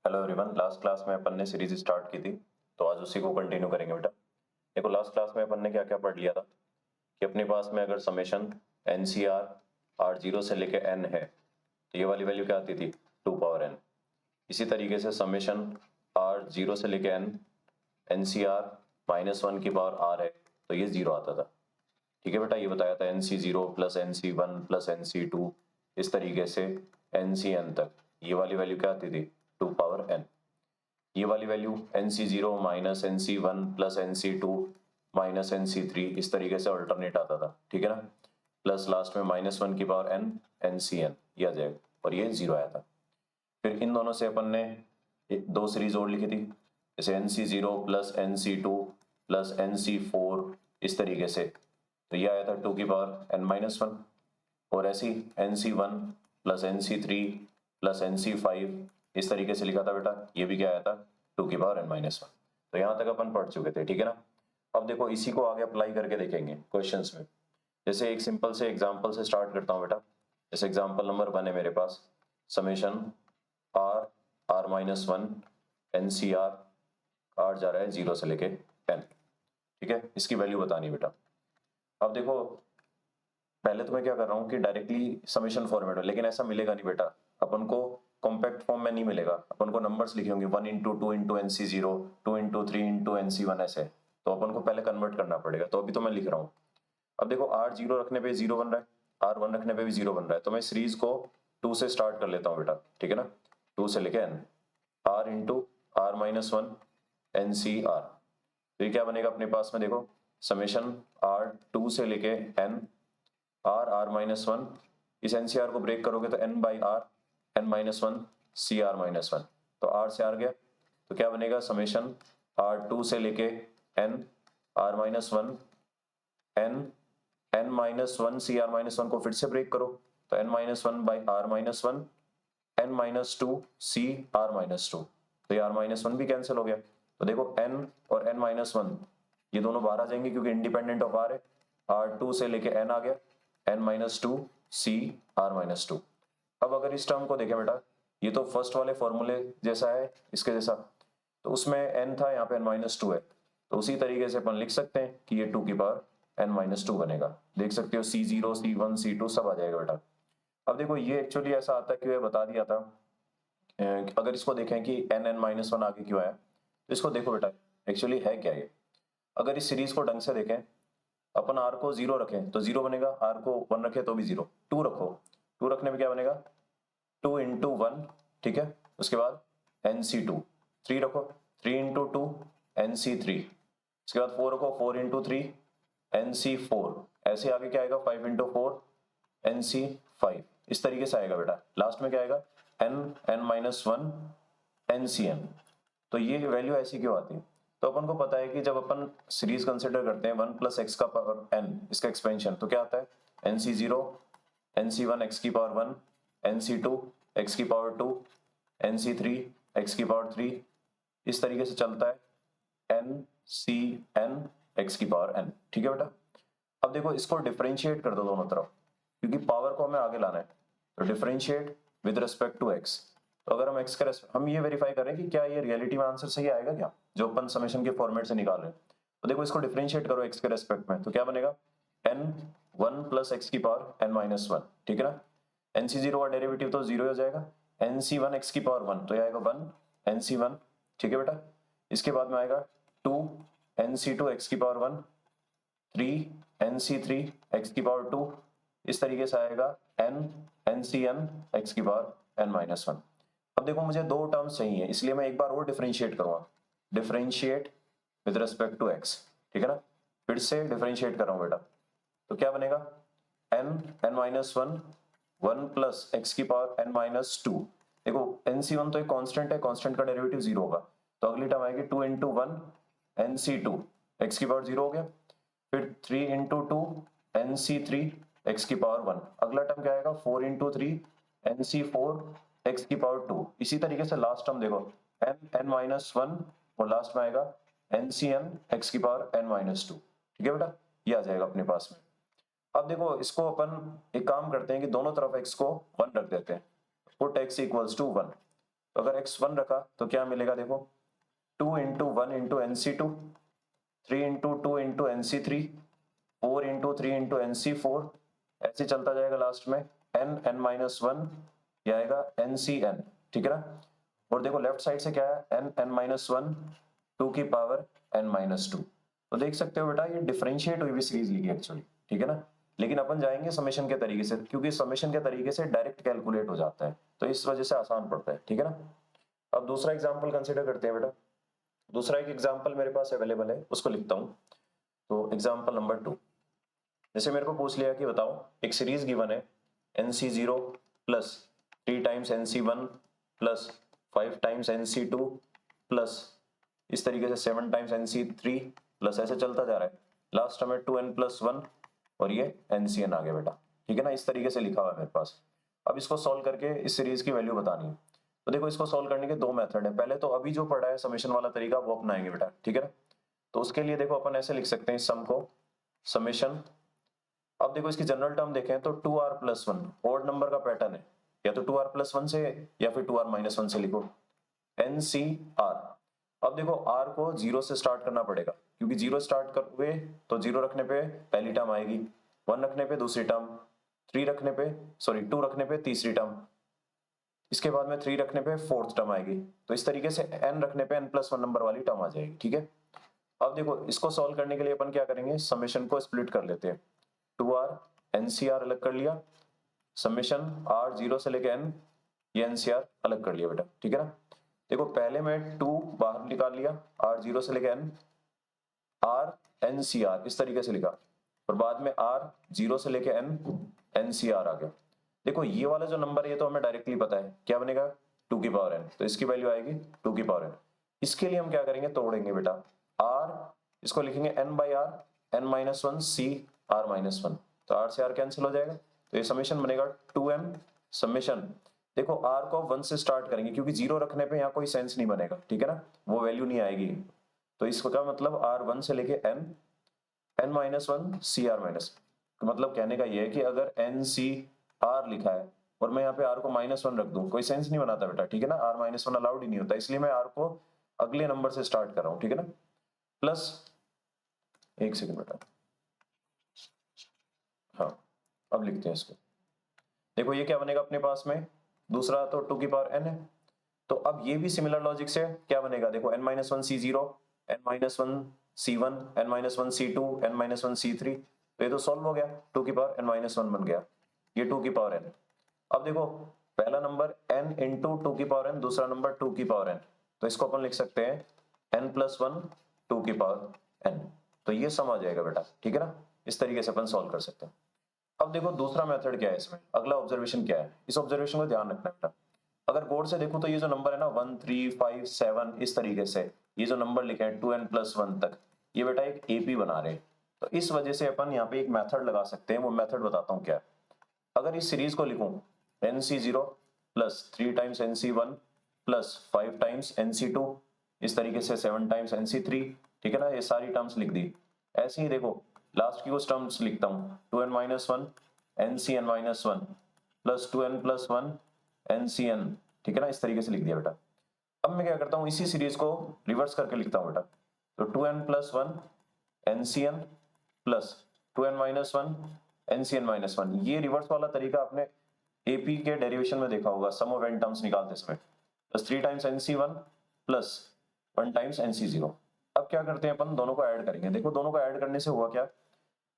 Hello everyone. Last class में अपन ने series start की थी, तो आज उसी को कंटिन्यू करेंगे बेटा। देखो, लास्ट क्लास में अपन ने क्या क्या पढ़ लिया था कि अपने पास में अगर summation n C r r zero से लेके एन है तो ये वाली वैल्यू क्या आती थी, 2 पावर n। इसी तरीके से समेशन आर जीरो से लेके एन सी आर -1 की पावर आर है तो ये जीरो आता था। ठीक है बेटा, ये बताया था n C zero plus n C one plus n C two, इस तरीके से एन सी एन तक ये वाली वैल्यू क्या आती थी, 2 पावर n। ये वाली value n C zero minus n C one plus n C two minus n C three, इस तरीके से अल्टरनेट आता था। ठीक है ना, प्लस लास्ट में -1 की power n n C n, ये आ जाएगा और ये जीरो आया था। फिर इन दोनों से अपन ने दो सीरीज और लिखी थी, जैसे n C zero plus n C two plus n C four, इस तरीके से। तो ये आया था 2 की पावर n-1। और ऐसी n C one plus n C three plus n C five, इस तरीके से लिखा था बेटा, ये भी क्या आया था, 2 की पावर n-1। तो यहाँ तक अपन पढ़ चुके थे। ठीक है ना, अब देखो इसी को आगे अप्लाई करके देखेंगे क्वेश्चंस में। जैसे एक सिंपल से एग्जांपल से स्टार्ट करता हूँ बेटा। जैसे एग्जांपल नंबर 1 है मेरे पास, summation R r-1 N C R जा रहा है 0 से लेके n। ठीक है, इसकी वैल्यू बतानी बेटा। अब देखो, पहले तो मैं क्या कर रहा हूँ कि डायरेक्टली समेशन फॉर्मेट में, लेकिन ऐसा मिलेगा नहीं बेटा। अपन को कॉम्पैक्ट फॉर्म में नहीं मिलेगा, अपन को नंबर्स लिखे होंगे 1 into 2 into n C zero, 2 into 3 into n C one, ऐसे। तो अपन को पहले कन्वर्ट करना पड़ेगा, तो अभी तो मैं लिख रहा हूँ। अब देखो, आर जीरो रखने पे जीरो बन रहा है, आर वन रखने पे भी जीरो बन रहा है, तो मैं सीरीज को 2 से स्टार्ट कर लेता हूँ बेटा। ठीक है ना, 2 से लेके n, r into r-1 N C r. तो ये क्या बनेगा अपने पास में, देखो समेशन आर 2 से लेके एन r-1, इस एनसीआर को ब्रेक करोगे तो n/r n-1 cr-1, तो r से r गया, तो क्या बनेगा समेशन r2 से लेके n r-1 n n-1 cr-1 को फिर से ब्रेक करो, तो n-1/r-1 n-2 cr-2, तो ये r-1 भी कैंसिल हो गया। तो देखो n और n-1 ये दोनों बाहर आ जाएंगे क्योंकि इंडिपेंडेंट ऑफ r है। r2 से लेके n आ गया, n-2 cr-2। अब अगर इस टर्म को देखें बेटा, ये तो फर्स्ट वाले फॉर्मूले जैसा है, इसके जैसा, तो उसमें n था, यहाँ पे n-2 है, तो उसी तरीके से अपन लिख सकते हैं कि ये 2 की पावर n-2 बनेगा। देख सकते हो c0 c1 c2 सब आ जाएगा बेटा। अब देखो, ये एक्चुअली ऐसा आता है, क्यों बता दिया था। अगर इसको देखें कि n-1 आगे क्यों आया, तो इसको देखो बेटा, एक्चुअली है क्या ये। अगर इस सीरीज को ढंग से देखें, अपन r को 0 रखें तो 0 बनेगा, r को 1 रखें तो भी 0, 2 रखो, 2 रखने में क्या बनेगा, 2 इंटू 1। ठीक है, उसके बाद nc2, 3 रखो, 3 इंटू 2 nc3, उसके बाद 4 रखो, 4 इंटू 3 nc4, ऐसे आगे क्या आएगा, 5 इंटू 4 nc5, इस तरीके से आएगा बेटा। लास्ट में क्या आएगा, n-1 ncn। तो ये वैल्यू ऐसी क्यों आती है, तो अपन को पता है कि जब अपन सीरीज कंसिडर करते हैं 1 प्लस एक्स का पावर n, इसका एक्सपेंशन, तो क्या आता है, N C zero N C one X की power 1, N C two X की power 2, N C three X की पावर 3, इस तरीके से चलता है एन सी एन एक्स की पावर n। ठीक है बेटा, अब देखो इसको डिफरेंशिएट कर दो दोनों तरफ, क्योंकि पावर को हमें आगे लाना है, तो differentiate with respect to x। तो अगर हम x का हम ये वेरीफाई करें कि क्या ये रियलिटी में आंसर सही आएगा क्या, जो अपन समेशन के फॉर्मेट से निकाल रहे हैं। तो देखो इसको डिफरेंशिएट करो x के रेस्पेक्ट में, तो क्या बनेगा, n1 प्लस एक्स की पावर n-1। ठीक है ना, nc0 का डेरिवेटिव तो 0 हो जाएगा, nc1 एक्स की पावर 1, तो ये आएगा 1 nc1। ठीक है बेटा, इसके बाद में आएगा 2 nc2 एक्स की पावर 1, 3 nc3 एक्स की पावर 2, इस तरीके से आएगा n ncn एक्स की पावर n-1। अब देखो मुझे दो टर्म्स चाहिए, इसलिए मैं एक बार और डिफरेंशिएट करूंगा, differentiate with respect to x। ठीक है ना, फिर से डिफरेंशिएट कर रहा हूं बेटा, तो क्या बनेगा, n-1 1 प्लस एक्स की पावर n-2। देखो nc1 तो एक कांस्टेंट है, कांस्टेंट का डेरिवेटिव 0 होगा, तो अगली टर्म आएगी 2 इंटू 1 nc2 एक्स की पावर 0 हो गया, फिर 3 इंटू 2 nc3 एक्स की पावर 1, अगला टर्म क्या आएगा, 4 इंटू 3 nc4 एक्स की पावर 2। इसी तरीके से लास्ट टर्म देखो n-1 और लास्ट में आएगा ncn एक्स की पावर n-2। ठीक है बेटा, ये आ जाएगा अपने पास में। अब देखो इसको अपन एक काम करते हैं कि दोनों तरफ x को 1 रख देते हैं, पुट x इक्वल्स टू 1। तो अगर x1 रखा तो क्या मिलेगा देखो, 2 into 1 into NC2, 3 into 2 into NC3, 4 into 3 into NC4, ऐसे चलता जाएगा लास्ट में n-1, ये आएगा NCN, ठीक है ना। और देखो लेफ्ट साइड से क्या है, n-1 2 की पावर n-2। तो देख सकते हो बेटा ये डिफरेंशिएट हुई हुई सीरीज लिखी एक्चुअली, ठीक है ना। लेकिन अपन जाएंगे समेशन के तरीके से, क्योंकि समेशन के तरीके से डायरेक्ट कैलकुलेट हो जाता है, तो इस वजह से आसान पड़ता है, ठीक है ना। अब दूसरा एग्जाम्पल कंसिडर करते हैं बेटा। दूसरा एक एग्जाम्पल मेरे पास अवेलेबल है, उसको लिखता हूँ। तो एग्जाम्पल नंबर 2, जैसे मेरे को पूछ लिया कि बताओ एक सीरीज गिवन है NC0 plus 3 times NC1 plus 5 times NC2 plus इस तरीके से 7 टाइम्स NC3 प्लस ऐसे चलता जा रहा है, लास्ट में 2n+1 और ये NCN आ गया बेटा, ठीक है ना। इस तरीके से लिखा हुआ है मेरे पास। अब इसको सॉल्व करके इस सीरीज की वैल्यू बतानी है। तो देखो इसको सॉल्व करने के दो मेथड है। पहले तो अभी जो पढ़ा है समेशन वाला तरीका वो अपनाएंगे बेटा, ठीक है ना। तो उसके लिए देखो अपन ऐसे लिख सकते हैं इस सम को, समेशन, अब देखो इसकी जनरल टर्म देखें तो 2r+1 ऑड नंबर का पैटर्न है, या तो 2r+1 से या फिर 2r-1 से लिखो, NCR। अब देखो r को 0 से स्टार्ट करना पड़ेगा, क्योंकि 0 स्टार्ट करोगे तो 0 रखने पे पहली टर्म आएगी, 1 रखने पे दूसरी टर्म, 2 रखने पे तीसरी टर्म, इसके बाद में 3 रखने पे फोर्थ टर्म आएगी। तो इस तरीके से n रखने पे n+1 नंबर वाली टर्म आ जाएगी, ठीक है। अब देखो इसको सॉल्व करने के लिए अपन क्या करेंगे, समेशन को स्प्लिट कर लेते हैं। 2r NCR अलग कर लिया, समेशन r 0 से लेके n, ये NCR अलग कर लिया बेटा, ठीक है ना। देखो पहले में 2 बाहर निकाल लिया, r 0 से लेके n, r NCR इस तरीके से लिखा, और बाद में r 0 से लेके n NCR आ गया। देखो ये वाला जो नंबर है ये तो हमें डायरेक्टली पता है क्या बनेगा, 2 की पावर n, तो इसकी वैल्यू आएगी 2 की पावर n। इसके लिए हम क्या करेंगे, तोड़ेंगे बेटा, r इसको लिखेंगे n/r, n-1 c r-1, तो r से r कैंसिल हो जाएगा, तो ये समेशन बनेगा 2m समेशन। देखो r को 1 से स्टार्ट करेंगे, क्योंकि 0 रखने पे यहाँ कोई सेंस नहीं बनेगा, ठीक है ना, वो वैल्यू नहीं आएगी। तो इसका मतलब r1 से लेके n, n-1 cr-, मतलब कहने का ये है कि अगर NCR लिखा है और मैं यहाँ पे r को -1 रख दूं, कोई सेंस नहीं बनाता बेटा, ठीक है ना, r-1 अलाउड ही नहीं होता, इसलिए मैं r को अगले नंबर से स्टार्ट कर रहा हूँ, ठीक है ना। प्लस, एक सेकंड बेटा, हाँ अब लिखते हैं इसको। देखो ये क्या बनेगा अपने पास में, दूसरा तो 2 की पावर n है, तो अब ये भी सिमिलर लॉजिक से क्या बनेगा, देखो n-1 c0, n-1 c1, n-1 c2, n-1 c3, तो ये तो सॉल्व हो गया, 2 की पावर n-1 बन गया, ये 2 की पावर n। अब देखो पहला नंबर n इंटू 2 की पावर n, दूसरा नंबर 2 की पावर n, तो इसको अपन लिख सकते हैं n+1 2 की पावर n, तो ये सम आ जाएगा बेटा, ठीक है ना। इस तरीके से अपन सॉल्व कर सकते हैं। अब देखो दूसरा मेथड क्या है इसमें, अगला ऑब्जर्वेशन क्या है, इस ऑब्जर्वेशन को ध्यान रखना बेटा। अगर गौर से देखो तो ये जो नंबर है ना 1 3 5 7 इस तरीके से ये जो नंबर लिखे हैं 2n+1 तक, ये बेटा एक AP बना रहे हैं, तो इस वजह से अपन यहाँ पे एक मेथड लगा सकते हैं, वो मेथड बताता हूँ क्या है। अगर इस सीरीज को लिखूं NC0 plus 3 times NC1 plus 5 times NC2, इस तरीके से 7 टाइम्स NC3, ठीक है ना, ये सारी टर्म्स लिख दी। ऐसे ही देखो लास्ट की कुछ टर्म्स लिखता हूँ, 2n-1 NCn-1 plus 2n+1 NCN, ठीक है ना, इस तरीके से लिख दिया बेटा। अब मैं क्या करता हूँ, इसी सीरीज को रिवर्स करके लिखता हूँ बेटा, तो 2n+1 NCN plus 2n-1 NCn-1, ये रिवर्स वाला तरीका आपने AP के डेरिवेशन में देखा होगा, सम ऑफ n टर्म्स निकालते समय, plus 3 times NC1 plus 1 times NC0। अब क्या करते हैं अपन, दोनों को ऐड करेंगे। देखो दोनों को ऐड करने से हुआ क्या,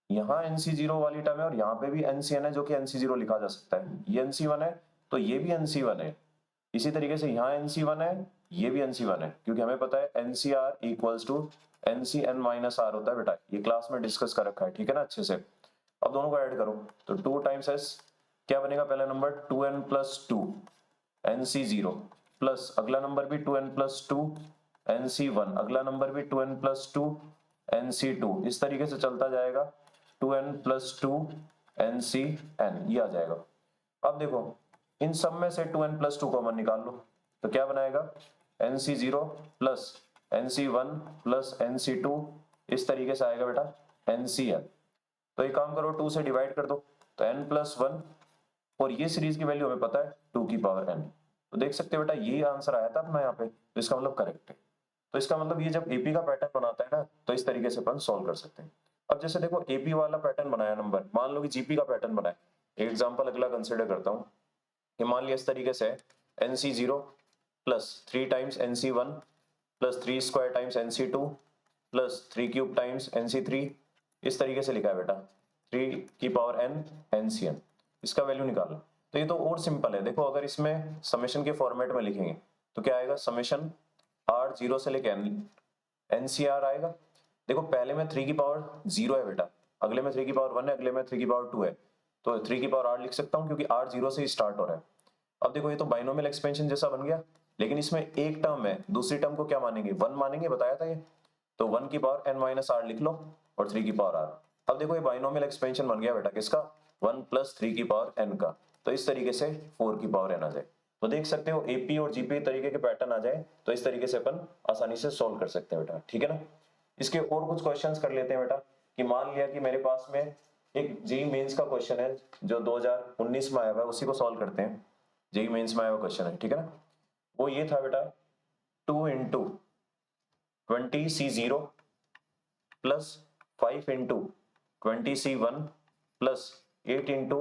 यहाँ NC0 वाली टर्म है और यहाँ पे भी NCN है, जो कि NC0 लिखा जा सकता है, ये NC1 है तो ये भी NC1 है, इसी तरीके से यहाँ NC1 है, ये भी NC1 है, क्योंकि हमें पता है NCR इक्वल्स टू NCn-R होता है बेटा, ये क्लास में डिस्कस कर रखा है, ठीक है ना अच्छे से। अब दोनों को ऐड करो तो 2 टाइम्स s क्या बनेगा, पहला नंबर 2n+2 NC0 प्लस अगला नंबर भी 2n+2 NC1, अगला नंबर भी 2n+2 NC2, इस तरीके से चलता जाएगा 2n+2 NCN, ये आ जाएगा। अब देखो इन सब में से 2n+2 कॉमन निकाल लो, तो क्या बनाएगा, NC0 plus NC1 plus NC2, इस तरीके से आएगा बेटा NCN। तो एक काम करो 2 से डिवाइड कर दो, तो n+1, और ये सीरीज की वैल्यू हमें पता है 2 की पावर n, तो देख सकते हो बेटा ये आंसर आया था अपना यहाँ पे, तो इसका मतलब करेक्ट है। तो इसका मतलब ये जब एपी का पैटर्न बनाता है ना तो इस तरीके से अपन सॉल्व कर सकते हैं। अब जैसे देखो एपी वाला पैटर्न बनाया नंबर, मान लो कि जीपी का पैटर्न बनाए। एक एग्जांपल अगला कंसिडर करता हूँ कि मान लिया इस तरीके से NC0 plus 3 times NC1 plus 3 square times NC2 plus 3 cube times NC3, इस तरीके से लिखा है बेटा 3 की पावर n NCn, इसका वैल्यू निकालना। तो ये तो और सिंपल है, देखो अगर इसमें समेशन के फॉर्मेट में लिखेंगे तो क्या आएगा, समेशन R0 से लेके NCR आएगा। देखो पहले में 3 की पावर 0 है बेटा, अगले में 3 की पावर 1 है, अगले में 3 की पावर 2 है, तो 3 की पावर R लिख सकता हूँ क्योंकि R0 से ही स्टार्ट हो रहा है। अब देखो ये तो बाइनोमियल एक्सपेंशन जैसा बन गया, लेकिन इसमें एक टर्म है, दूसरी टर्म को क्या मानेंगे, 1 मानेंगे, बताया था ये। तो 1 की पावर n माइनस r लिख लो और 3 की पावर r। अब देखो ये बाइनोमियल एक्सपेंशन बन गया बेटा किसका, 1 प्लस 3 की पावर n का। तो इस तरीके से 4 की पावर n आ जाए। तो देख सकते हो एपी और जीपी तरीके के पैटर्न आ जाए तो इस तरीके से अपन आसानी से सोल्व कर सकते हैं बेटा, ठीक है ना। इसके और कुछ क्वेश्चंस कर लेते हैं बेटा, कि मान लिया कि मेरे पास में एक जेईई मेंस का क्वेश्चन है जो 2019 में आया हुआ है, उसी को सॉल्व करते हैं। जेईई मेंस में आया हुआ क्वेश्चन है, ठीक है ना। वो ये था बेटा 2 into 20C0 plus 5 into 20C1 plus 8 into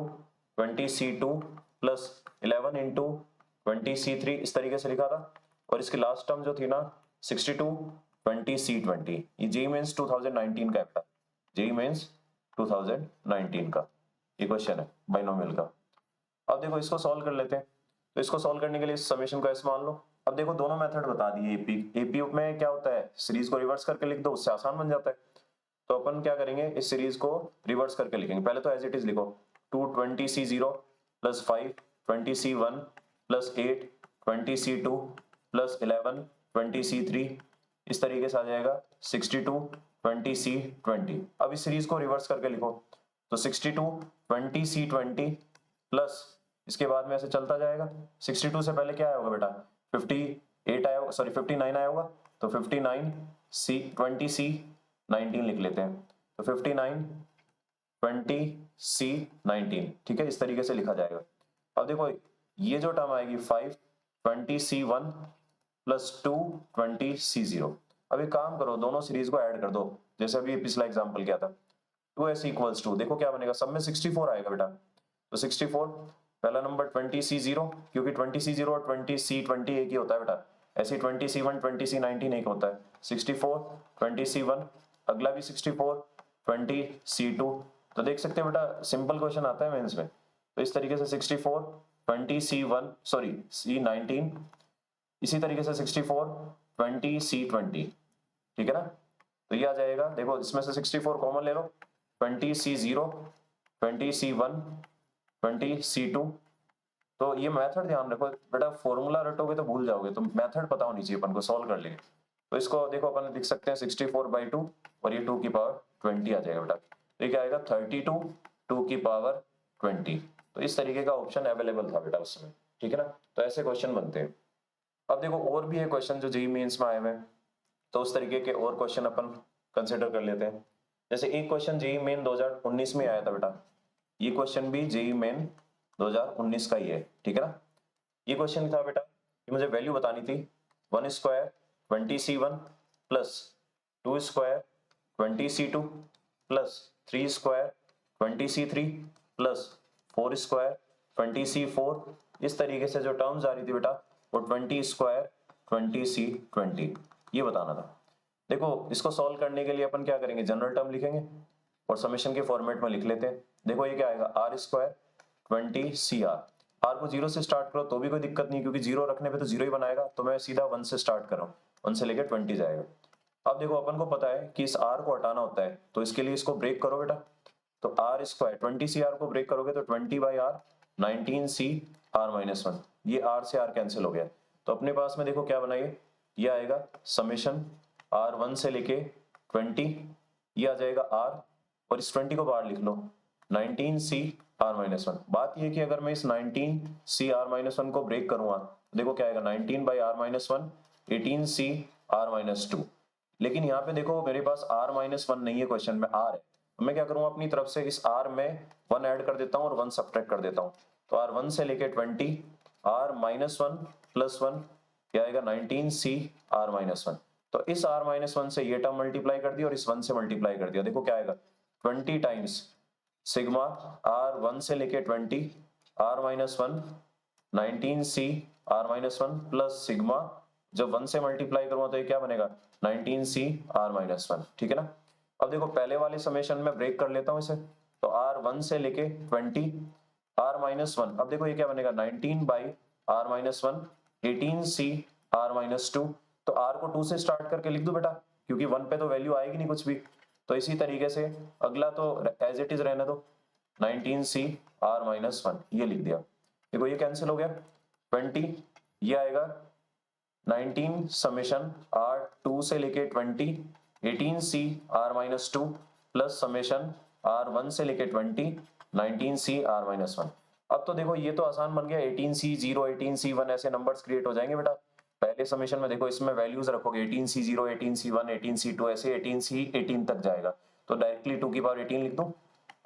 20C2 plus 11 into 20C3, इस तरीके से लिखा था। और इसकी लास्ट टर्म जो थी ना 62 20C20, ये जेईई मेंस 2019 का है, जेईई मेंस 2019 का ये क्वेश्चन है बाइनोमियल का। अब देखो इसको सॉल्व कर लेते हैं। तो इसको सॉल्व करने के लिए समेशन को ऐसे मान लो। अब देखो दोनों मेथड बता दिए, एपी में क्या होता है, सीरीज को रिवर्स करके लिख दो, उससे आसान बन जाता है। तो अपन क्या करेंगे, इस सीरीज को रिवर्स करके लिखेंगे। पहले तो एज इट इज लिखो 2 20C0 plus 5 20C1 plus 8 20C2 plus 11 20C3, इस तरीके से आ जाएगा 62 20C20। अब इस सीरीज को रिवर्स करके लिखो तो 62 20C20 प्लस इसके बाद में ऐसे चलता जाएगा। 62 से पहले क्या आया होगा बेटा, 58 आया होगा, सॉरी 59 आया होगा, तो 59 सी 20C19 लिख लेते हैं। तो 59 20C19, ठीक है, इस तरीके से लिखा जाएगा। अब देखो ये जो टर्म आएगी 5 20C1 प्लस 2 20C0। अब एक काम करो, दोनों सीरीज को ऐड कर दो, जैसे अभी पिछला एग्जांपल क्या था 2s इक्वल्स टू, देखो क्या बनेगा, सब में 64 आएगा बेटा। तो 64 पहला नंबर 20C0, क्योंकि 20C0 और 20C20 एक ही होता है बेटा, ऐसे 20C1 20C19 एक होता है। 64 20C1, अगला भी 64 20C2। तो देख सकते हैं बेटा सिंपल क्वेश्चन आता है मेंस में। तो इस तरीके से 64 20C1 सॉरी C19, इसी तरीके से 64 20C20, ठीक है ना। तो ये आ जाएगा, देखो इसमें से 64 कॉमन ले लो, 20C0 20C1 20C2। तो ये मेथड ध्यान रखो बेटा, फॉर्मूला रटोगे तो भूल जाओगे, तो मेथड पता होनी चाहिए अपन को, सॉल्व कर लेंगे। तो इसको देखो अपन लिख सकते हैं 64/2 और ये 2 की पावर 20 आ जाएगा बेटा। तो ये क्या आएगा 32 2 की पावर 20। तो इस तरीके का ऑप्शन अवेलेबल था बेटा उसमें, ठीक है ना। तो ऐसे क्वेश्चन बनते हैं। अब देखो और भी है क्वेश्चन जो जेईई मेंस में आए हुए हैं, तो उस तरीके के और क्वेश्चन अपन कंसिडर कर लेते हैं। जैसे एक क्वेश्चन जेईई मेन 2019 में आया था बेटा, ये क्वेश्चन भी जेईई मेन 2019 का ही है, ठीक है ना। ये क्वेश्चन था बेटा, ये मुझे वैल्यू बतानी थी 1 square 20C1 plus 2 square 20C2 plus 3 square 20C3 plus 4 square 20C4, इस तरीके से जो टर्म्स आ रही थी बेटा वो 20 स्क्वायर 20C20, ये बताना था। देखो इसको सॉल्व करने के लिए अपन क्या करेंगे, जनरल टर्म लिखेंगे और समेशन के फॉर्मेट में लिख लेते हैं। देखो ये क्या आएगा आर स्क्वायर 20CR, आर को 0 से स्टार्ट करो तो भी कोई दिक्कत नहीं, क्योंकि 0 रखने पे तो 0 ही बनाएगा, तो मैं सीधा 1 से स्टार्ट कर रहा हूँ, 1 से लेकर 20 जाएगा। अब देखो अपन को पता है कि इस r को हटाना होता है, तो इसके लिए इसको ब्रेक करो बेटा। तो आर स्क्वायर 20CR को ब्रेक करोगे तो 20/r 19CR-1, ये r से r कैंसिल हो गया। तो अपने पास में देखो क्या बनाइए, ये आएगा समेशन r1 से लेके 20, ये आ जाएगा r, और इस 20 को बाहर लिख लो 19CR-1। बात ये कि अगर मैं इस 19CR-1 को ब्रेक करूंगा तो देखो क्या आएगा 19/r-1 18CR-2। लेकिन यहाँ पे देखो मेरे पास r-1 नहीं है, क्वेश्चन में r है, तो मैं क्या करूंगा अपनी तरफ से इस r में 1 ऐड कर देता हूँ और 1 सब्ट्रैक्ट कर देता हूँ। तो r1 से लेके 20 r minus one plus one क्या आएगा 19c r माइनस वन। तो इस r माइनस वन से ये टर्म मल्टीप्लाई कर दिया और इस वन से मल्टीप्लाई कर दिया, देखो क्या आएगा 20 टाइम्स सिग्मा r वन से लेके 20 r minus one 19c r minus one plus sigma जब वन से मल्टीप्लाई करूंगा तो ये क्या बनेगा 19c r माइनस वन। ठीक है ना। अब देखो पहले वाले समेशन में ब्रेक कर लेता हूं इसे, तो r वन से लेके 20 r माइनस वन, अब देखो ये क्या बनेगा 19 by r minus one 18c r minus two. तो r को 2 से स्टार्ट करके लिख दूं बेटा, क्योंकि वन पे तो वैल्यू आएगी नहीं कुछ भी। तो इसी तरीके से अगला तो एज इट इज रहने दो 19c r माइनस वन, ये लिख दिया। देखो ये कैंसिल हो गया 20, ये आएगा 19 समेशन r 2 से लेके 20 18c r minus two plus summation r 1 से लेके 20 19c r माइनस वन। अब तो देखो ये तो आसान बन गया 18c 0 18c 1 ऐसे नंबर्स क्रिएट हो जाएंगे बेटा। पहले समेशन में देखो इसमें वैल्यूज रखोगे 18c 0 18c 1 18c 2 ऐसे 18c 18 तक जाएगा, तो डायरेक्टली 2 की पावर 18 लिख दूं।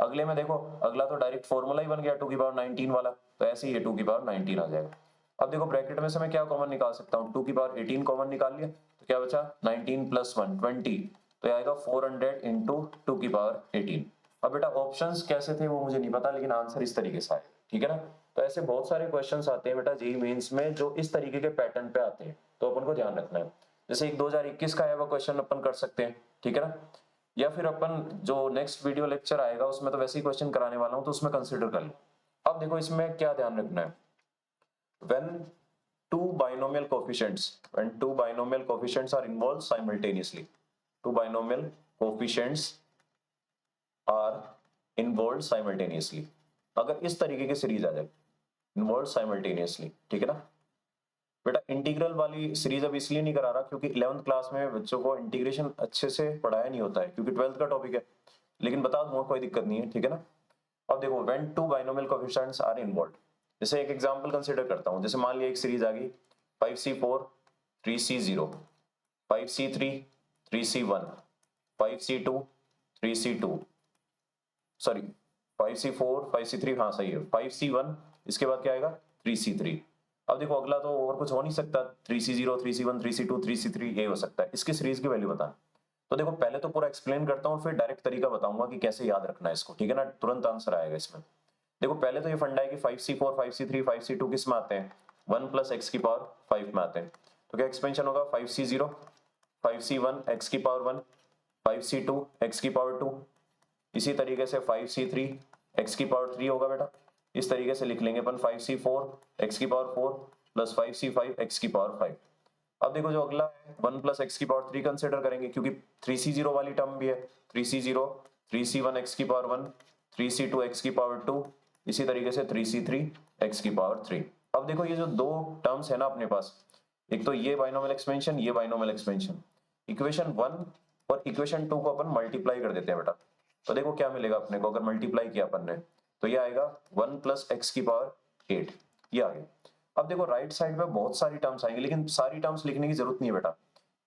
अगले में देखो अगला तो डायरेक्ट फॉर्मूला ही बन गया 2 की पावर 19 वाला, तो ऐसे ही ये 2 की पावर 19 आ जाएगा। अब देखो ब्रैकेट में से मैं क्या कॉमन निकाल सकता हूँ, 2 की पावर 18 कॉमन निकाल लिया तो क्या बचा 19 प्लस 1 20, तो ये आएगा 400 इंटू 2 की पावर 18। अब बेटा ऑप्शंस कैसे थे वो मुझे नहीं पता, लेकिन आंसर इस तरीके से आए। ठीक है ना। तो ऐसे बहुत सारे क्वेश्चंस आते हैं बेटा जेईई मेंस में जो इस तरीके के पैटर्न पे आते हैं, तो अपन को ध्यान रखना है। जैसे एक 2021 का आया हुआ क्वेश्चन अपन कर सकते हैं, ठीक है ना। या फिर अपन जो नेक्स्ट वीडियो लेक्चर आएगा उसमें तो वैसे ही क्वेश्चन कराने वाला हूं, तो उसमें कंसिडर कर लो। अब देखो इसमें क्या ध्यान रखना है, when two binomial coefficients are involved simultaneously, two binomial coefficients are involved simultaneously, अगर इस तरीके की सीरीज आ जाए involved simultaneously, ठीक है ना। बेटा इंटीग्रल वाली सीरीज अब इसलिए नहीं करा रहा क्योंकि 11th क्लास में बच्चों को इंटीग्रेशन अच्छे से पढ़ाया नहीं होता है, क्योंकि 12th का टॉपिक है, लेकिन बता दूंगा कोई दिक्कत नहीं है। ठीक है ना। अब देखो when two binomial coefficients are involved, जैसे एक एग्जांपल कंसीडर करता हूं, जैसे मान लिया एक सीरीज आ गई 5c4 3c0 5c3 3c1 5c2 3c2 sorry 5c4 5c3, हाँ सही है 5c1, इसके बाद क्या आएगा 3c3। अब देखो अगला तो और कुछ हो नहीं सकता, 3c0 3c1 3c2 3c3 ये हो सकता है, इसकी सीरीज की वैल्यू बताना। तो देखो पहले तो पूरा एक्सप्लेन करता हूँ फिर डायरेक्ट तरीका बताऊंगा कि कैसे याद रखना है इसको, ठीक है ना, तुरंत आंसर आएगा इसमें। देखो पहले तो ये फंडा है कि 5c4 5c3 5c2 किस में आते हैं 1 प्लस एक्स की पावर 5 में आते हैं, तो क्या एक्सपेंशन होगा 5c0 5c1 एक्स की पावर 1 5c2 एक्स की पावर 2, इसी तरीके से 5c3 एक्स की पावर 3 होगा बेटा। इस तरीके से लिख लेंगे अपन 5c4 एक्स की पावर 4 प्लस 5c5 एक्स की पावर 5। अब देखो जो अगला है 1 प्लस एक्स की पावर 3 कंसिडर करेंगे, क्योंकि 3c0 वाली टर्म भी है, 3c0 3c1 एक्स की पावर 1 3c2 एक्स की पावर 2, इसी तरीके से 3c3 एक्स की पावर 3। अब देखो ये जो दो टर्म्स है ना अपने पास, एक तो ये बाइनोमियल एक्सपेंशन ये बाइनोमियल एक्सपेंशन, इक्वेशन 1 और इक्वेशन 2 को अपन मल्टीप्लाई कर देते हैं बेटा। तो देखो क्या मिलेगा अपने को अगर मल्टीप्लाई किया अपन ने, तो ये आएगा 1 प्लस एक्स की पावर 8, ये आ गया। अब देखो राइट साइड में बहुत सारी टर्म्स आएंगी, लेकिन सारी टर्म्स लिखने की जरूरत नहीं है बेटा,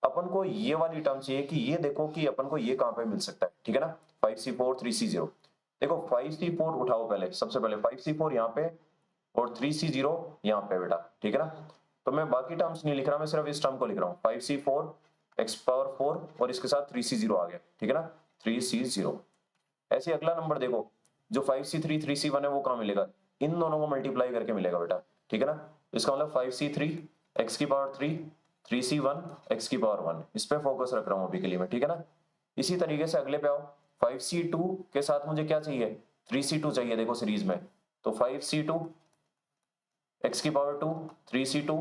अपन को ये वाली टर्म चाहिए कि ये देखो कि अपन को ये कहां पे मिल सकता है, ठीक है ना। 5c4 3c0, देखो 5c4 उठाओ पहले, सबसे पहले 5c4 यहाँ पे और 3c0 यहाँ पे बेटा, ठीक है ना। तो मैं बाकी टर्म्स नहीं लिख रहा, मैं सिर्फ इस टर्म को लिख रहा हूँ 5c4 एक्स पावर 4 और इसके साथ 3c0 आ गया, ठीक है ना 3c0। ऐसे अगला नंबर देखो जो 5c3 3c1 है वो कहां मिलेगा, इन दोनों को मल्टीप्लाई करके मिलेगा बेटा, ठीक है ना। इसका मतलब 5c3 एक्स की पावर 3 3c1 एक्स की पावर 1, इस पे फोकस रख रहा हूं अभी के लिए मैं, ठीक है ना। इसी तरीके से अगले पे आओ, 5c2 के साथ मुझे क्या चाहिए 3c2 चाहिए, देखो सीरीज में, तो 5c2 एक्स की पावर 2 3c2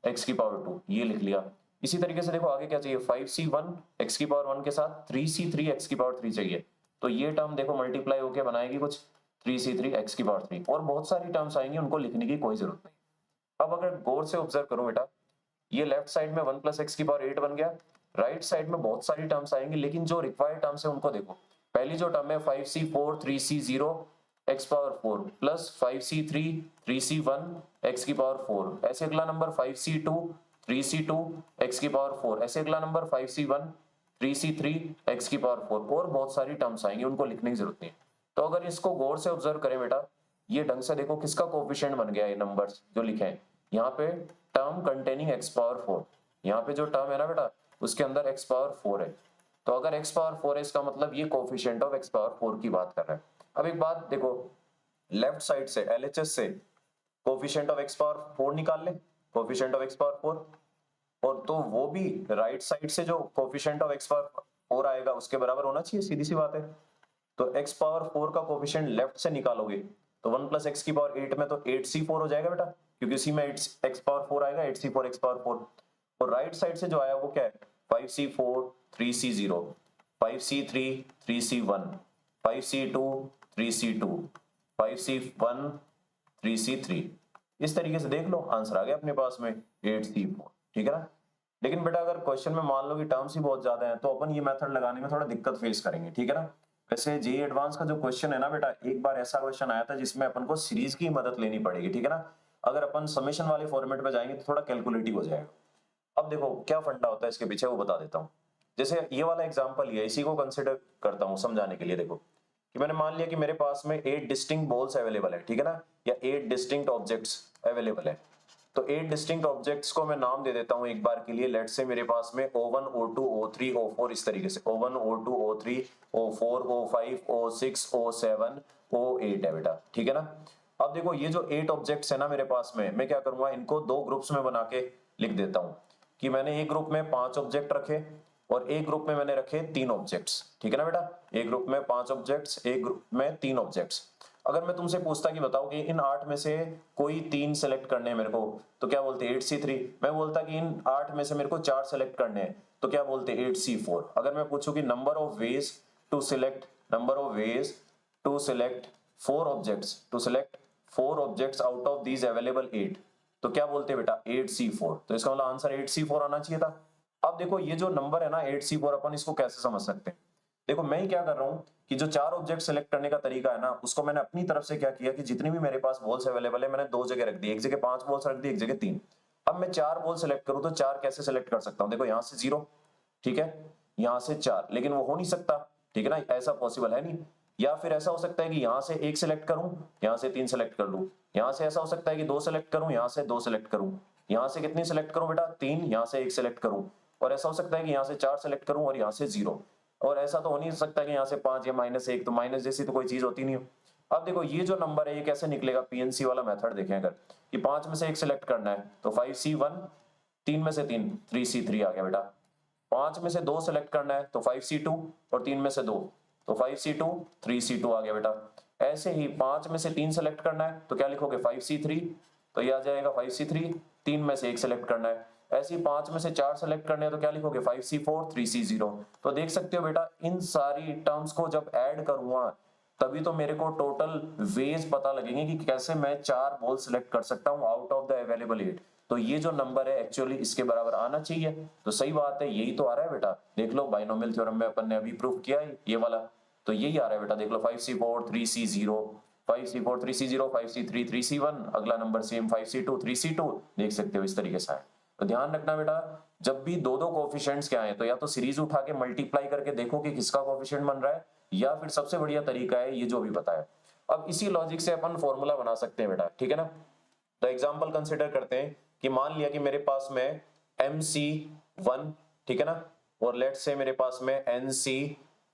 एक्स की पावर 2, ये लिख लिया। इसी तरीके से देखो आगे क्या चाहिए 5c1 एक्स की पावर 1 के साथ 3c3 एक्स की पावर 3 चाहिए, तो ये टर्म देखो मल्टीप्लाई होके बनाएगी कुछ 3c3 एक्स की पावर 3, और बहुत सारी टर्म्स आएंगी उनको लिखने की कोई जरूरत नहीं। अब अगर गौर से ऑब्जर्व करो बेटा, ये लेफ्ट साइड में 1 प्लस एक्स की पावर 8 बन गया, राइट साइड में बहुत सारी टर्म्स आएंगी, लेकिन जो रिक्वायर्ड टर्म्स है उनको देखो। पहली जो टर्म है 5c4 3c0 x power 4 plus 5c3 3c1 x की पावर 4, ऐसे अगला नंबर 5c2 3c2 एक्स की पावर 4, ऐसे अगला नंबर 5c1 3c3 एक्स की पावर 4, और बहुत सारी टर्म्स आएंगी उनको लिखने की जरूरत नहीं। तो अगर इसको गौर से ऑब्जर्व करें बेटा, ये ढंग से देखो किसका कोएफिशिएंट बन गया, ये नंबर्स जो लिखे हैं, यहाँ पे टर्म कंटेनिंग x पावर 4, यहाँ पे जो टर्म है ना बेटा उसके अंदर x पावर 4 है, तो अगर x पावर 4 है इसका मतलब ये कोफिशिएंट ऑफ x पावर 4 की बात कर रहा है। अब एक बात देखो, लेफ्ट साइड से LHS से कोफिशिएंट ऑफ x पावर 4 निकाल ले, कोफिशिएंट ऑफ x पावर 4, और तो वो भी राइट साइड से जो कोफिशिएंट ऑफ x पावर 4 आएगा उसके बराबर होना चाहिए, सीधी सी बात है। तो x पावर 4 का कोफिशिएंट लेफ्ट से निकालोगे तो 1 प्लस एक्स की पावर 8 में तो 8c4 हो जाएगा बेटा, क्योंकि इसी में x पावर 4 आएगा, 8c4 x पावर 4। और राइट साइड से जो आया वो क्या है, 5c4 3c0, 5c3 3c1, 5c2 3c2, 5c1 3c3। इस तरीके से देख लो आंसर आ गया अपने पास में 8c4, ठीक है ना। लेकिन बेटा अगर क्वेश्चन में मान लो कि टर्म्स ही बहुत ज्यादा हैं तो अपन ये मेथड लगाने में थोड़ा दिक्कत फेस करेंगे, ठीक है ना। वैसे जेईई एडवांस का जो क्वेश्चन है ना बेटा, एक बार ऐसा क्वेश्चन आया था जिसमें अपन को सीरीज की मदद लेनी पड़ेगी, ठीक है ना। अगर अपन समेशन वाले फॉर्मेट पे जाएंगे तो थोड़ा कैलकुलेटिव हो जाएगा। अब देखो क्या फंडा होता है इसके पीछे वो बता देता हूँ। जैसे ये वाला एग्जांपल ही है, इसी को कंसिडर करता हूँ समझाने के लिए। देखो कि मैंने मान लिया कि मेरे पास में 8 डिस्टिंक्ट बॉल्स अवेलेबल है, ठीक है ना, या 8 डिस्टिंक्ट ऑब्जेक्ट्स अवेलेबल है। तो 8 डिस्टिंक्ट ऑब्जेक्ट्स को मैं नाम दे देता हूं एक बार के लिए। लेट्स से मेरे पास में O1 O2 O3 O4 इस तरीके से, O1 O2 O3 O4 O5 O6 O7 O8 है बेटा, ठीक है ना। अब देखो ये जो 8 ऑब्जेक्ट्स है ना मेरे पास में, मैं क्या करूंगा इनको दो ग्रुप्स में बना के लिख देता हूं कि मैंने एक ग्रुप में 5 ऑब्जेक्ट रखे और एक ग्रुप में मैंने रखे 3 ऑब्जेक्ट्स, ठीक है ना बेटा। एक ग्रुप में 5 ऑब्जेक्ट्स, एक ग्रुप में 3 ऑब्जेक्ट्स। अगर मैं तुमसे पूछता कि बताओ कि इन 8 में से कोई 3 सेलेक्ट करने हैं मेरे को, तो क्या बोलते 8c3। मैं बोलता कि इन 8 में से मेरे को 4 सेलेक्ट करने हैं, तो क्या बोलते 8c4। अगर मैं पूछूं कि number of ways to select, number of ways to select 4 objects, to select 4 objects out of these available 8, तो क्या बोलते बेटा 8c4। तो इसका मतलब आंसर 8c4 आना चाहिए था। अब देखो ये जो नंबर है ना 8c4, अपन इसको कैसे समझ सकते हैं। देखो मैं ही क्या कर रहा हूं कि जो 4 ऑब्जेक्ट सेलेक्ट करने का तरीका है ना, उसको मैंने अपनी तरफ से क्या किया कि जितनी भी मेरे पास बॉल्स अवेलेबल है मैंने दो जगह रख दी, एक जगह 5 बॉल्स रख दी, एक जगह 3। अब मैं 4 बॉल सेलेक्ट करूं तो 4 कैसे सेलेक्ट कर सकता हूं, देखो यहां से 0, ठीक है, यहां से 4, लेकिन वो हो नहीं सकता, ठीक है ना, ऐसा पॉसिबल है नहीं। या फिर ऐसा हो सकता है कि यहां से 1 सेलेक्ट करूं, यहां से 3 सेलेक्ट कर लूं। यहां से ऐसा हो सकता है कि 2 सेलेक्ट करूं, यहां से 2 सेलेक्ट करूं। यहां से कितनी सेलेक्ट करूं बेटा 3, यहां से 1 सेलेक्ट करूं। और ऐसा हो सकता है कि यहां से 4 सेलेक्ट करूं और यहां से 0। और ऐसा तो हो नहीं सकता कि यहाँ से 5 या -1, तो माइनस जैसी तो कोई चीज होती नहीं है। अब देखो ये जो नंबर है ये कैसे निकलेगा, पीएनसी वाला मेथड देखें अगर, कि 5 में से 1 सेलेक्ट करना है तो 5c1, 3 में से 3 3c3 आ गया बेटा। 5 में से 2 सेलेक्ट करना है तो 5c2, और 3 में से 2 तो 5c2 3c2 आ गया बेटा। ऐसे ही 5 में से 3 सेलेक्ट करना है तो क्या लिखोगे 5c3, तो ये आ जाएगा 5c3, 3 में से 1 सेलेक्ट करना है। ऐसे ही 5 में से 4 सेलेक्ट करने हैं तो क्या लिखोगे 5c4 3c0। तो देख सकते हो बेटा इन सारी टर्म्स को जब ऐड करूंगा तभी तो मेरे को टोटल वेज पता लगेंगे कि कैसे मैं 4 बॉल सेलेक्ट कर सकता हूं आउट ऑफ द अवेलेबल 8। तो ये जो नंबर है एक्चुअली इसके बराबर आना चाहिए। तो सही बात है, यही तो आ रहा है बेटा, देख लो बाइनोमियल थ्योरम में अपन ने अभी प्रूव किया है ये वाला। तो यही आ रहा है बेटा, देख लो 5c4 3c0, 5c4 3c0, 5c3 3c1, अगला नंबर सेम 5c2 3c2, देख सकते हो इस तरीके से है। तो ध्यान रखना बेटा, जब भी दो दो कोफिशिएंट्स क्या है तो या तो सीरीज उठा के मल्टीप्लाई करके देखो कि किसका कोफिशिएंट बन रहा है, या फिर सबसे बढ़िया तरीका है ये जो भी बताया। अब इसी लॉजिक से अपन फॉर्मूला बना सकते हैं बेटा, ठीक है ना। तो एग्जांपल कंसीडर करते हैं कि मान लिया कि मेरे पास में MC1, ठीक है ना, और लेट्स से मेरे पास में NC,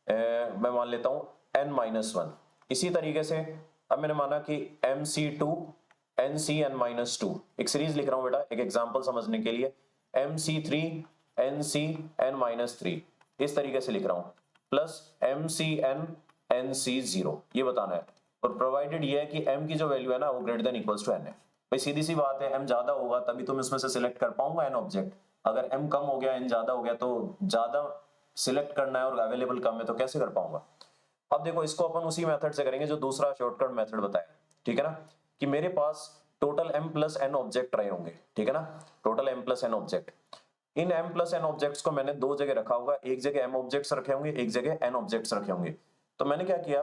मैं मान लेता हूं N-1। इसी तरीके से अब मैंने माना कि MC2 NCN-2, एक सीरीज लिख रहा हूं बेटा एक एग्जांपल समझने के लिए, MC3 NCN-3, इस तरीके से लिख रहा हूं, प्लस MCN NC0, ये बताना है। और प्रोवाइडेड ये है कि m की जो वैल्यू है ना वो greater than equals to n है। भाई सीधी सी बात है, m ज्यादा होगा तभी तो मैं इसमें से सिलेक्ट कर पाऊंगा n ऑब्जेक्ट। अगर m कम हो गया n ज्यादा हो गया तो ज्यादा सिलेक्ट करना है और अवेलेबल कम है तो कैसे कर पाऊंगा। अब देखो इसको अपन उसी मेथड से करेंगे जो दूसरा शॉर्टकट मेथड बताया, ठीक है ना, कि मेरे पास total m plus n object रहे होंगे, ठीक है ना, total m plus n object. इन m प्लस n ऑब्जेक्ट्स को मैंने दो जगह रखा होगा, एक जगह m ऑब्जेक्ट्स रखे होंगे, एक जगह n ऑब्जेक्ट्स रखे होंगे। तो मैंने क्या किया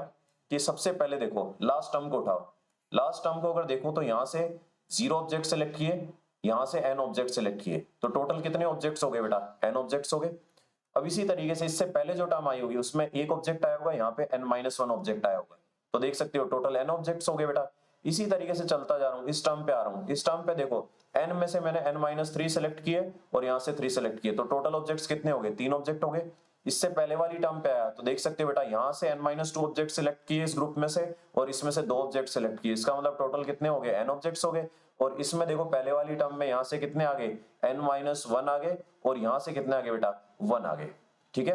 कि सबसे पहले देखो लास्ट टर्म को उठाओ, लास्ट टर्म को अगर देखो तो यहां से 0 ऑब्जेक्ट सेलेक्ट किए, यहां से n ऑब्जेक्ट सेलेक्ट किए, तो टोटल कितने ऑब्जेक्ट्स हो गए बेटा n ऑब्जेक्ट्स हो गए। अब इसी तरीके से इससे पहले जो टर्म आई होगी उसमें एक ऑब्जेक्ट आया होगा, यहाँ पे n-1 ऑब्जेक्ट आया होगा, तो देख सकते हो टोटल n ऑब्जेक्ट्स हो गए बेटा। इसी तरीके से चलता जा रहा हूँ, इस टर्म पे आ रहा हूँ, इस टर्म पे देखो n में से मैंने n-3 सेलेक्ट किए और यहाँ से 3 सेलेक्ट किए, तो टोटल ऑब्जेक्ट्स कितने हो गए, 3 ऑब्जेक्ट हो गए। इससे पहले वाली टर्म पे आया तो देख सकते हो बेटा यहाँ से n-2 ऑब्जेक्ट सिलेक्ट किए इस ग्रुप में से और इसमें से 2 ऑब्जेक्ट सिलेक्ट किए, इसका मतलब टोटल कितने हो गए, n ऑब्जेक्ट्स हो गए। और इसमें देखो पहले वाली टर्म में यहाँ से कितने आ गए, n-1 आ गए और यहाँ से कितने आ गए बेटा, 1 आ गए। ठीक है,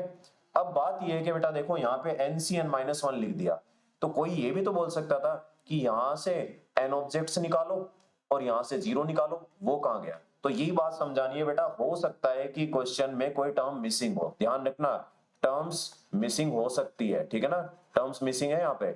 अब बात ये है कि बेटा देखो यहाँ पे NCn-1 लिख दिया, तो कोई ये भी तो बोल सकता था कि यहाँ से n ऑब्जेक्ट्स निकालो और यहाँ से 0 निकालो, वो कहाँ गया। तो यही बात समझानी है बेटा, हो सकता है कि क्वेश्चन में कोई टर्म मिसिंग हो, ध्यान रखना टर्म्स मिसिंग हो सकती है, ठीक है ना, टर्म्स मिसिंग है यहाँ पे,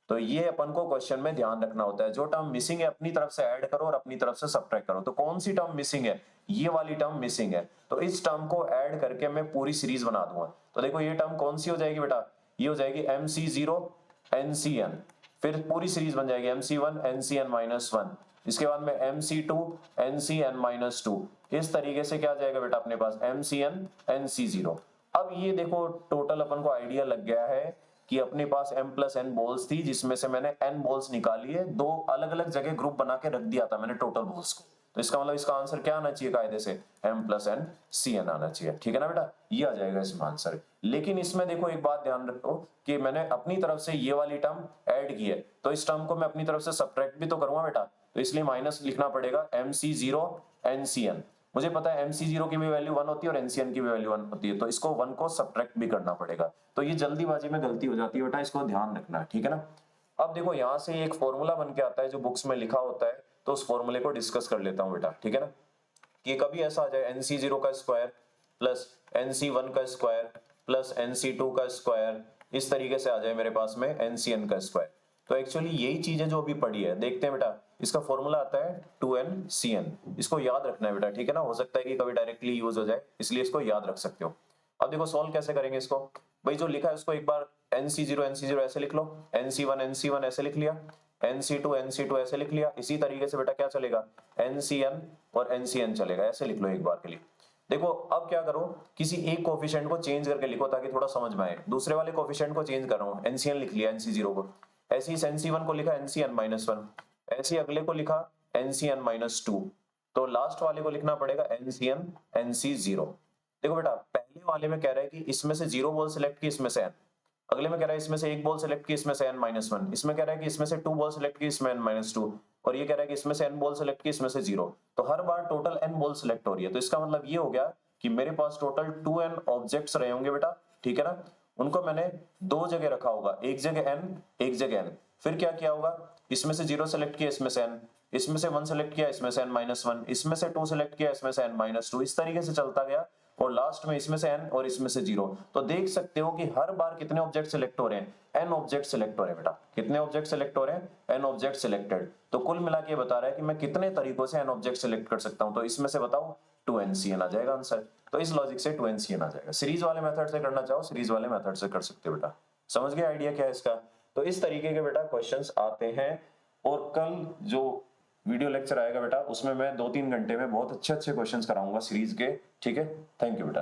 तो ये अपन को क्वेश्चन में ध्यान रखना होता है। जो टर्म मिसिंग है अपनी तरफ से ऐड करो और अपनी तरफ से सब्ट्रैक्ट करो। तो कौन सी टर्म मिसिंग है, ये वाली टर्म मिसिंग है, तो इस टर्म को ऐड करके मैं पूरी सीरीज बना दूंगा। तो देखो ये टर्म कौन सी हो जाएगी बेटा, ये हो जाएगी MC0 NCn, फिर पूरी सीरीज बन जाएगी MC1 NCn-1, इसके बाद में MC2 NCn-2, इस तरीके से क्या आ जाएगा बेटा अपने पास MCn NC0। अब ये देखो टोटल अपन को आइडिया लग गया है कि अपने पास m+n बॉल्स थी जिसमें से मैंने n बॉल्स निकाली है, दो अलग अलग जगह ग्रुप बना के रख दिया था मैंने टोटल बॉल्स को। तो इसका मतलब इसका आंसर क्या आना चाहिए, कायदे से m+n Cn आना चाहिए, ठीक है ना बेटा, ये आ जाएगा इसमें आंसर। लेकिन इसमें देखो एक बात ध्यान रखो कि मैंने अपनी तरफ से ये वाली टर्म ऐड की है, तो इस टर्म को मैं अपनी तरफ से सब्ट्रैक्ट भी तो करूंगा बेटा, तो इसलिए माइनस लिखना पड़ेगा MC0 NCn। मुझे पता है MC0 की भी वैल्यू 1 होती है और NCn की भी वैल्यू 1 होती है, तो इसको 1 को सब्ट्रैक्ट भी करना पड़ेगा। तो ये जल्दीबाजी में गलती हो जाती है बेटा, इसको ध्यान रखना, ठीक है ना। अब देखो यहाँ से एक फॉर्मूला बन के आता है जो बुक्स में लिखा होता है, तो उस फॉर्मूले को डिस्कस कर लेता हूँ बेटा, ठीक है ना। कि कभी ऐसा आ जाए NC0 का स्क्वायर प्लस NC1 का स्क्वायर प्लस NC2 का स्क्वायर, इस तरीके से आ जाए मेरे पास में NCn का स्क्वायर। तो एक्चुअली यही चीजें जो अभी पढ़ी है, देखते हैं बेटा, इसका फॉर्मूला आता है 2NCn, इसको याद रखना है बेटा, ठीक है ना, हो सकता है कि कभी डायरेक्टली यूज हो जाए, इसलिए इसको याद रख सकते हो। अब देखो सॉल्व कैसे करेंगे इसको, भाई जो लिखा है उसको एक बार NC0 ऐसे लिख लो, NC1 ऐसे लिख लिया, NC2 ऐसे लिख लिया, इसी तरीके से बेटा क्या चलेगा, NCn और NCn चलेगा, ऐसे लिख लो एक बार के लिए। देखो अब क्या करो, किसी एक कोफिशिएंट को चेंज करके लिखो ताकि थोड़ा समझ में आए। दूसरे वाले कोफिशिएंट को चेंज कर रहा हूं, NCn लिख लिया NC0 को, ऐसे ही NC1 को लिखा NCn-1, ऐसे ही अगले को लिखा NCn-2, तो लास्ट वाले को लिखना पड़ेगा NCn NC0। देखो बेटा पहले वाले में कह रहा है कि इसमें से 0 बॉल सिलेक्ट की, इसमें से n, अगले में कह रहा है इसमें से 1 बॉल सिलेक्ट की, इसमें से n-1, इसमें कह रहा है कि इसमें से 2 बॉल सिलेक्ट की, इसमें n-2, और ये कह रहा है कि इसमें से n बॉल सिलेक्ट की, इसमें से 0। तो हर बार टोटल n बॉल सिलेक्ट हो रही है, तो इसका मतलब ये हो गया कि मेरे पास टोटल 2n ऑब्जेक्ट्स रहे होंगे बेटा, ठीक है ना। उनको मैंने दो जगह रखा होगा, एक जगह n एक जगह n, फिर क्या किया होगा, इसमें से 0 सेलेक्ट किया, इसमें से n, इसमें से 1 सेलेक्ट किया, इसमें से n-1, इसमें से 2 सेलेक्ट किया, इसमें से n-2, इस तरीके से चलता गया और लास्ट में इसमें से n और इसमें से 0। तो देख सकते हो कि हर बार कितने ऑब्जेक्ट सिलेक्ट हो रहे हैं, n ऑब्जेक्ट सिलेक्ट हो रहे हैं बेटा, कितने ऑब्जेक्ट सिलेक्ट हो रहे हैं, n ऑब्जेक्ट सिलेक्टेड। तो कुल मिला के बता रहा है कि मैं कितने तरीकों से n ऑब्जेक्ट सिलेक्ट कर सकता हूं, तो इसमें से बताओ 2NCn आ जाएगा आंसर। तो इस लॉजिक से 2NCn आ जाएगा। सीरीज वाले मेथड से करना चाहो सीरीज वाले मेथड से कर सकते हो बेटा, समझ गए आइडिया क्या है इसका। तो इस तरीके के बेटा क्वेश्चंस आते हैं, और कल जो वीडियो लेक्चर आएगा बेटा उसमें मैं 2-3 घंटे में बहुत अच्छे क्वेश्चंस कराऊंगा सीरीज के, ठीक है। थैंक यू बेटा।